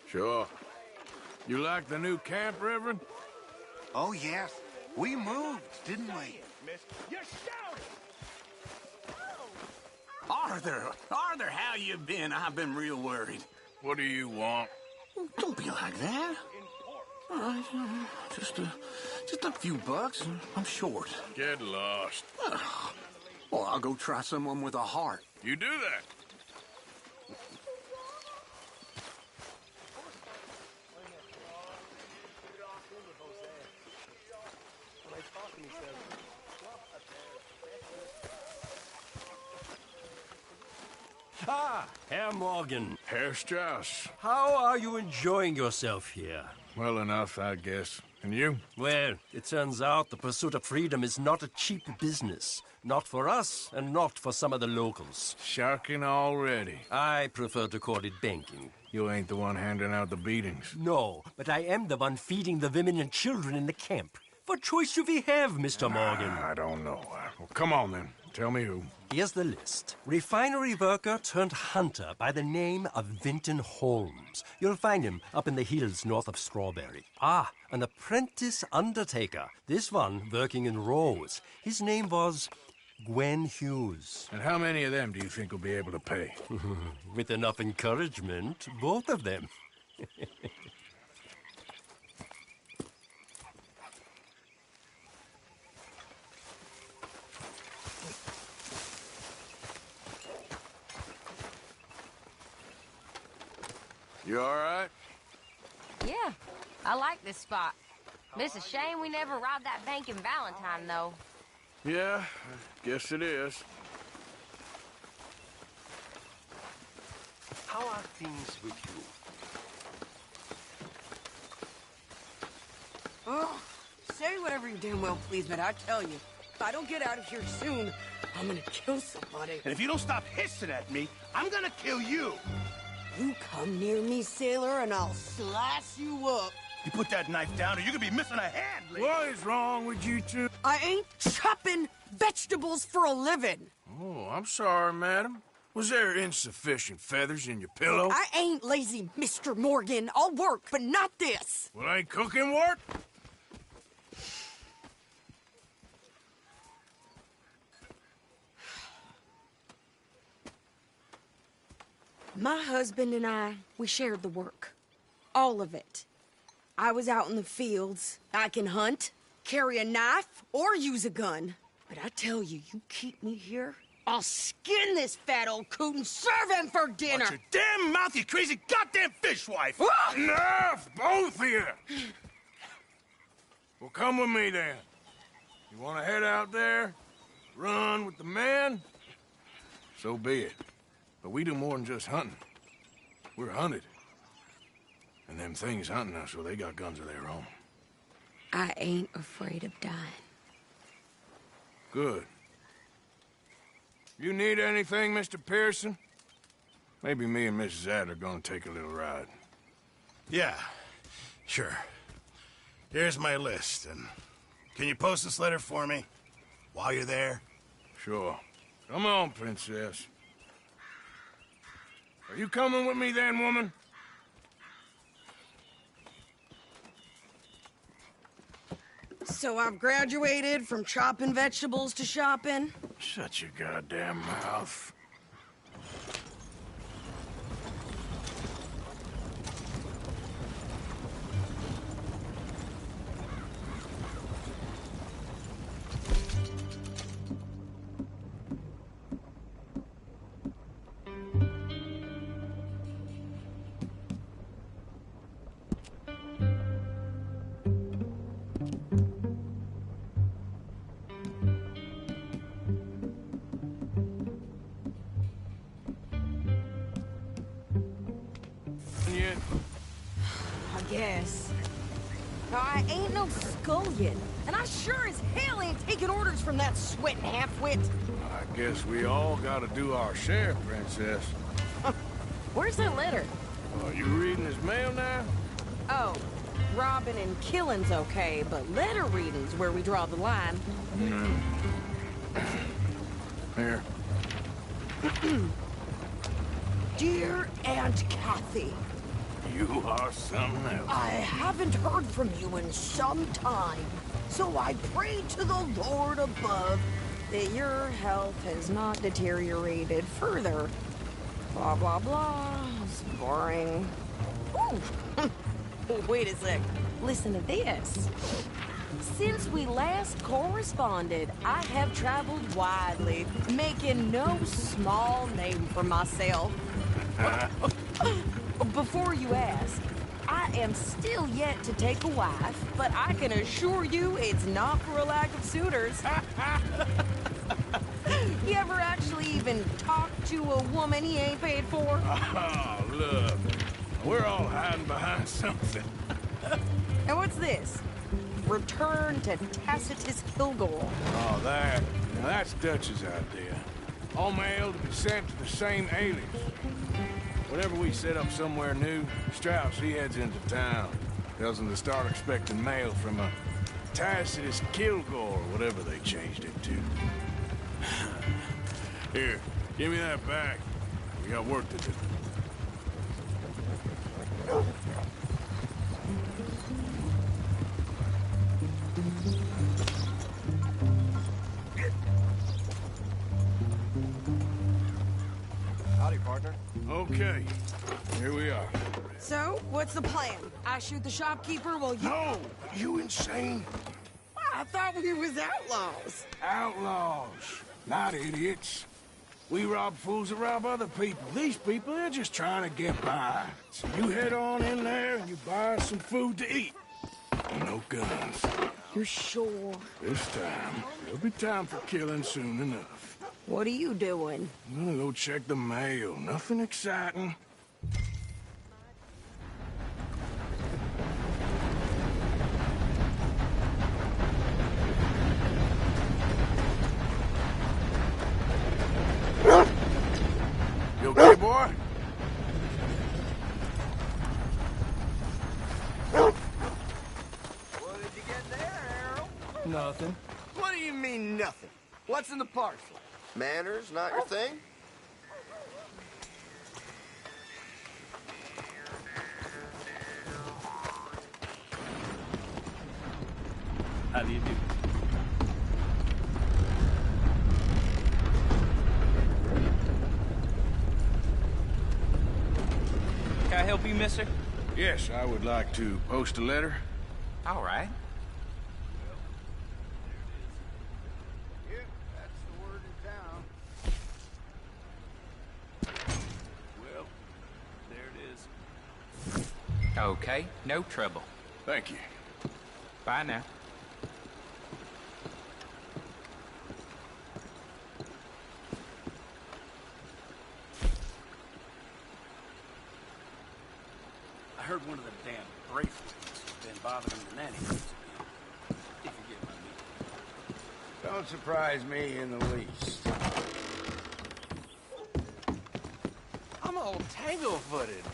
Sure. You like the new camp, Reverend? Oh, yes. We moved, didn't we? You're shouting! Arthur, how you been? I've been real worried. What do you want? Don't be like that. All right, just a few bucks. I'm short. Get lost. Well, I'll go try someone with a heart. You do that. Ah, Herr Morgan. Herr Strauss. How are you enjoying yourself here? Well enough, I guess. And you? Well, it turns out the pursuit of freedom is not a cheap business. Not for us, and not for some of the locals. Sharking already. I prefer to call it banking. You ain't the one handing out the beatings. No, but I am the one feeding the women and children in the camp. What choice do we have, Mr. Morgan? I don't know. Well, come on, then. Tell me who. Here's the list. Refinery worker turned hunter by the name of Vinton Holmes. You'll find him up in the hills north of Strawberry. Ah, an apprentice undertaker. This one working in Rose. His name was Gwen Hughes. And how many of them do you think will be able to pay? With enough encouragement, both of them. You all right? Yeah, I like this spot. It's a shame we never robbed that bank in Valentine, though. Yeah, I guess it is. How are things with you? Oh, say whatever you damn well please, but I tell you, if I don't get out of here soon, I'm gonna kill somebody. And if you don't stop hissing at me, I'm gonna kill you. You come near me, sailor, and I'll slice you up. You put that knife down or you're gonna be missing a hand, lady. What is wrong with you two? I ain't chopping vegetables for a living. Oh, I'm sorry, madam. Was there insufficient feathers in your pillow? I ain't lazy, Mr. Morgan. I'll work, but not this. Well, ain't cooking work? My husband and I, we shared the work. All of it. I was out in the fields. I can hunt, carry a knife, or use a gun. But I tell you, you keep me here, I'll skin this fat old coot and serve him for dinner. Watch your damn mouth, you crazy goddamn fishwife! Enough, both of you! Well, come with me, then. You want to head out there, run with the men? So be it. But we do more than just hunting. We're hunted. And them things hunting us, so they got guns of their own. I ain't afraid of dying. Good. You need anything, Mr. Pearson? Maybe me and Mrs. Adler are gonna take a little ride. Yeah, sure. Here's my list, and can you post this letter for me while you're there? Sure. Come on, Princess. Are you coming with me then, woman? So I've graduated from chopping vegetables to shopping? Shut your goddamn mouth. Yet. I guess. I ain't no scullion, and I sure as hell ain't taking orders from that sweating half-wit. I guess we all gotta do our share, Princess. Where's that letter? Are you reading his mail now? Oh, robbing and killing's okay, but letter reading's where we draw the line. Here. Dear Aunt Kathy, You are something else. I haven't heard from you in some time, so I pray to the Lord above that your health has not deteriorated further. Blah, blah, blah. It's boring. Ooh. Wait a sec. Listen to this. Since we last corresponded, I have traveled widely, making no small name for myself. Before you ask, I am still yet to take a wife, but I can assure you it's not for a lack of suitors. You ever actually even talk to a woman he ain't paid for? Oh, look. We're all hiding behind something. And what's this? Return to Tacitus Kilgore. Oh, that. Now, that's Dutch's idea. All mail to be sent to the same alias. Whenever we set up somewhere new, Strauss, he heads into town. Tells them to start expecting mail from a Tacitus Kilgore, whatever they changed it to. Here, give me that back. We got work to do. Howdy, partner. Okay, here we are. So, what's the plan? I shoot the shopkeeper while you... No! You insane? I thought we was outlaws. Outlaws, not idiots. We rob fools that rob other people. These people, they're just trying to get by. So you head on in there and you buy us some food to eat. No guns. You're sure? This time, there'll be time for killing soon enough. What are you doing? I'm gonna go check the mail. Nothing exciting. You okay, boy? What did you get there, Harold? Nothing. What do you mean, nothing? What's in the parcel? Manners not your thing? How do you do? Can I help you, mister? Yes, I would like to post a letter. All right. That's the word in town. Well, there it is. Okay, no trouble. Thank you. Bye now. I heard one of them damn bracelets has been bothering the nanny again. If you get my meaning. Don't surprise me in the least. I'm all tangle-footed.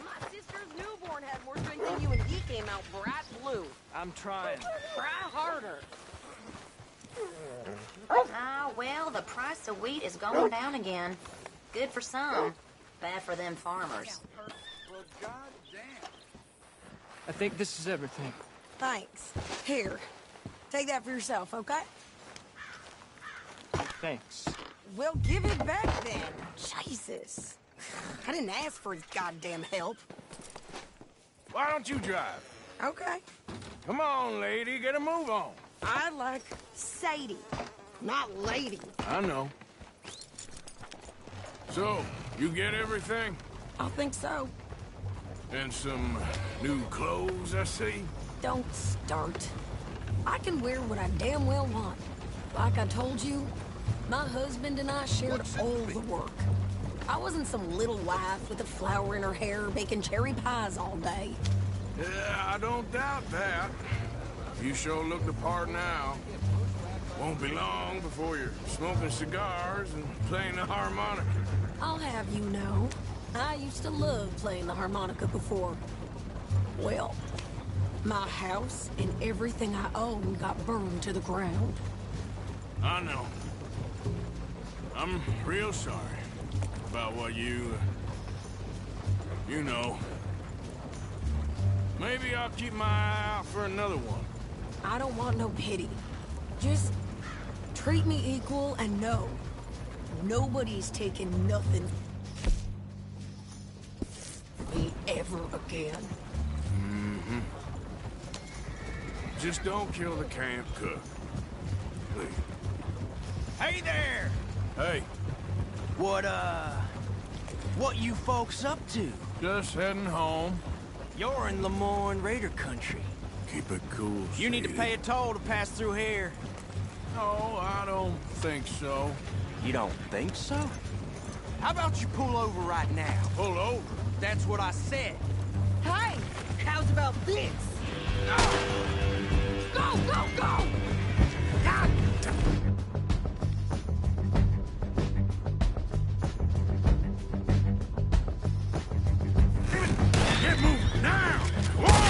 My sister's newborn had more strength than you, and he came out bright blue. I'm trying. Try harder. Ah, well, the price of wheat is going down again. Good for some. Bad for them farmers. Well, goddamn. I think this is everything. Thanks. Here. Take that for yourself, okay? Thanks. Well, give it back then. Jesus. I didn't ask for his goddamn help. Why don't you drive? Okay. Come on, lady, get a move on. I like Sadie, not lady. I know. So, you get everything? I think so. And some new clothes, I see? Don't start. I can wear what I damn well want. Like I told you, my husband and I shared all the work. I wasn't some little wife with a flower in her hair baking cherry pies all day. Yeah, I don't doubt that. You sure look the part now. Won't be long before you're smoking cigars and playing the harmonica. I'll have you know, I used to love playing the harmonica before. Well, my house and everything I owned got burned to the ground. I know. I'm real sorry about what you know. Maybe I'll keep my eye out for another one. I don't want no pity. Just treat me equal and know nobody's taking nothing from me ever again. Mm-hmm. Just don't kill the camp cook. Please. Hey there! Hey. What you folks up to? Just heading home. You're in Lemoyne Raider country. Keep it cool, You need to Sadie. pay a toll to pass through here. No, I don't think so. You don't think so? How about you pull over right now? Pull over? That's what I said. Hey, how's about this? Go, go, go! God. Get moving now! Whoa!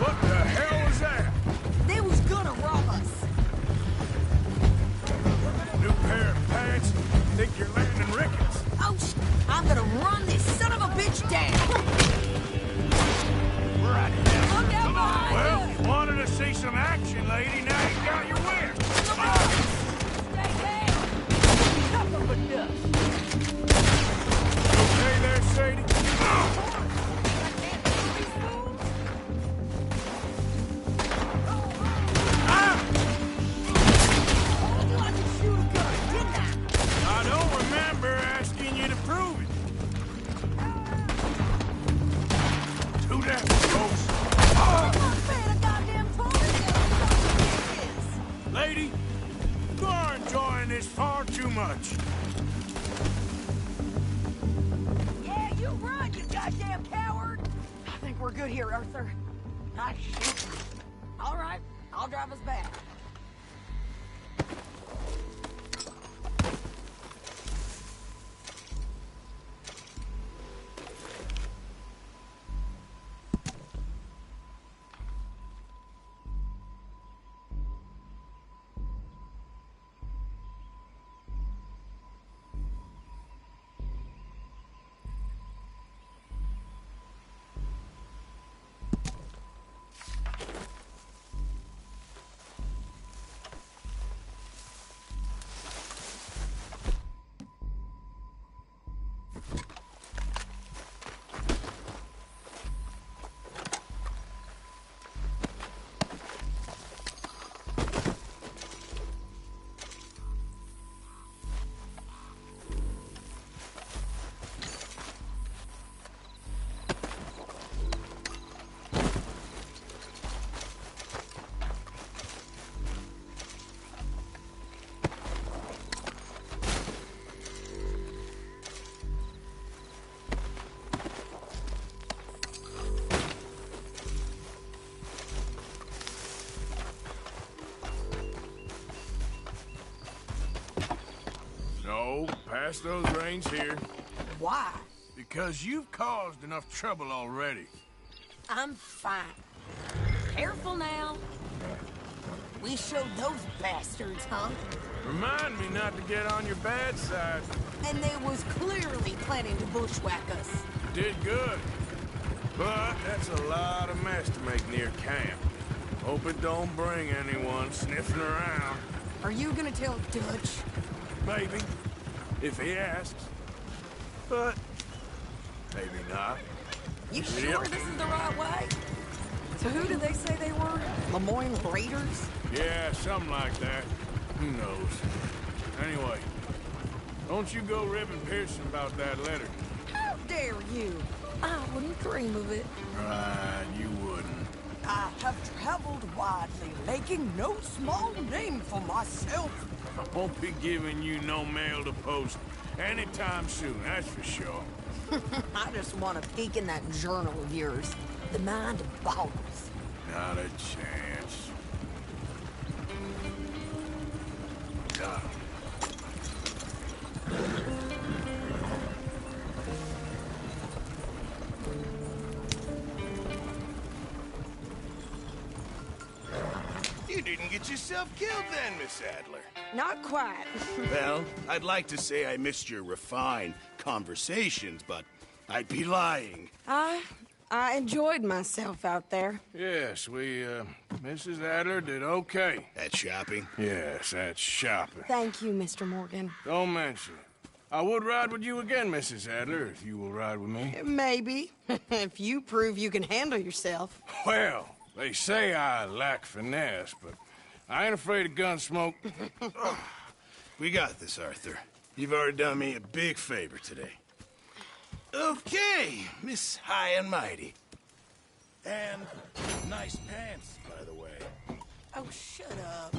What the hell was that? They was gonna rob us. New pair of pants? Think you're landing rickets? Oh, I'm gonna run this son of a bitch down. Right now. Look out behind Well, you. you wanted to see some action, lady. Now you got your whip. Stay down. Tough of a duck. Okay there, Sadie? I don't remember asking you to prove it. Do that, folks. Lady, you're enjoying this far too much. Yeah, you run, you goddamn coward. I think we're good here, Arthur. Ah, shit. All right, I'll drive us back. No, pass those reins here. Why? Because you've caused enough trouble already. I'm fine. Careful now. We he showed those bastards, huh? Remind me not to get on your bad side. And they was clearly planning to bushwhack us. Did good. But that's a lot of mess to make near camp. Hope it don't bring anyone sniffing around. Are you gonna tell Dutch? Maybe. If he asks. But maybe not. You sure this is the right way? So who did they say they were? Lemoyne Raiders? Yeah, something like that. Who knows? Anyway, don't you go ribbing Pearson about that letter. How dare you? I wouldn't dream of it. Right, you wouldn't. I have traveled widely, making no small name for myself. I won't be giving you no mail to post anytime soon, that's for sure. I just want to peek in that journal of yours. The mind boggles. Not a chance. God. You didn't get yourself killed then, Miss Adler. Not quite. Well, I'd like to say I missed your refined conversations, but I'd be lying. I enjoyed myself out there. Yes, Mrs. Adler did okay. At shopping? Yes, that's shopping. Thank you, Mr. Morgan. Don't mention it. I would ride with you again, Mrs. Adler, if you will ride with me. Maybe. If you prove you can handle yourself. Well, they say I lack finesse, but I ain't afraid of gun smoke. We got this, Arthur. You've already done me a big favor today. Okay, Miss High and Mighty. And nice pants, by the way. Oh, shut up.